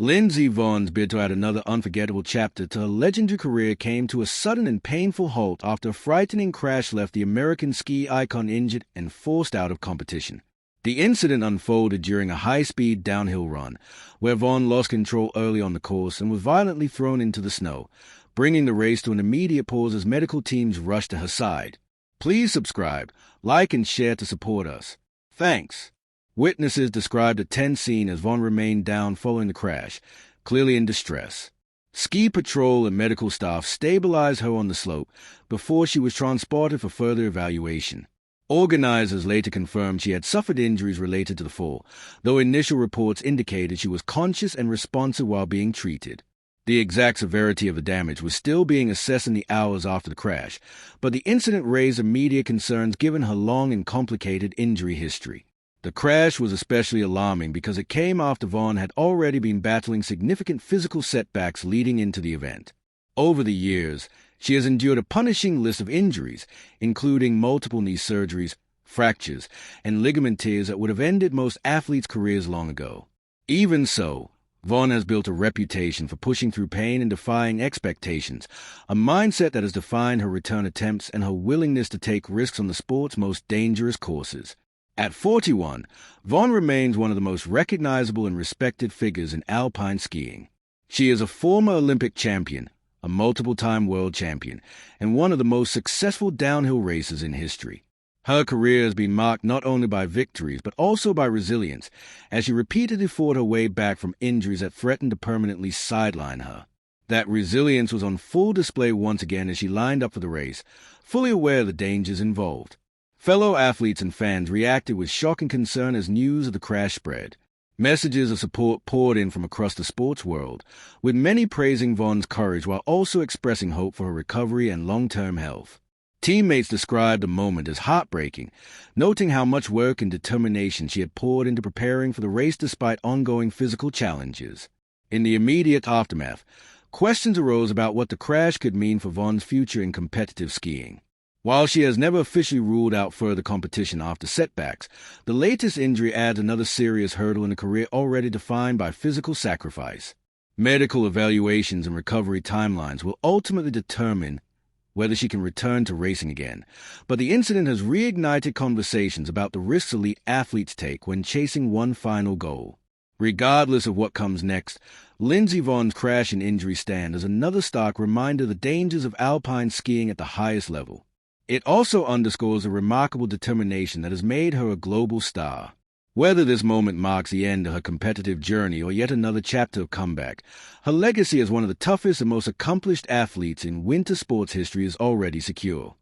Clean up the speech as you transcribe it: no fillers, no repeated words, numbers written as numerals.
Lindsey Vonn's bid to add another unforgettable chapter to her legendary career came to a sudden and painful halt after a frightening crash left the American ski icon injured and forced out of competition. The incident unfolded during a high-speed downhill run, where Vonn lost control early on the course and was violently thrown into the snow, bringing the race to an immediate pause as medical teams rushed to her side. Please subscribe, like, and share to support us. Thanks. Witnesses described a tense scene as Vonn remained down following the crash, clearly in distress. Ski patrol and medical staff stabilized her on the slope before she was transported for further evaluation. Organizers later confirmed she had suffered injuries related to the fall, though initial reports indicated she was conscious and responsive while being treated. The exact severity of the damage was still being assessed in the hours after the crash, but the incident raised immediate concerns given her long and complicated injury history. The crash was especially alarming because it came after Vonn had already been battling significant physical setbacks leading into the event. Over the years, she has endured a punishing list of injuries, including multiple knee surgeries, fractures, and ligament tears that would have ended most athletes' careers long ago. Even so, Vonn has built a reputation for pushing through pain and defying expectations, a mindset that has defined her return attempts and her willingness to take risks on the sport's most dangerous courses. At 41, Vonn remains one of the most recognizable and respected figures in alpine skiing. She is a former Olympic champion, a multiple-time world champion, and one of the most successful downhill racers in history. Her career has been marked not only by victories, but also by resilience, as she repeatedly fought her way back from injuries that threatened to permanently sideline her. That resilience was on full display once again as she lined up for the race, fully aware of the dangers involved. Fellow athletes and fans reacted with shock and concern as news of the crash spread. Messages of support poured in from across the sports world, with many praising Vonn's courage while also expressing hope for her recovery and long-term health. Teammates described the moment as heartbreaking, noting how much work and determination she had poured into preparing for the race despite ongoing physical challenges. In the immediate aftermath, questions arose about what the crash could mean for Vonn's future in competitive skiing. While she has never officially ruled out further competition after setbacks, the latest injury adds another serious hurdle in a career already defined by physical sacrifice. Medical evaluations and recovery timelines will ultimately determine whether she can return to racing again, but the incident has reignited conversations about the risks elite athletes take when chasing one final goal. Regardless of what comes next, Lindsey Vonn's crash and injury stand as another stark reminder of the dangers of alpine skiing at the highest level. It also underscores the remarkable determination that has made her a global star. Whether this moment marks the end of her competitive journey or yet another chapter of comeback, her legacy as one of the toughest and most accomplished athletes in winter sports history is already secure.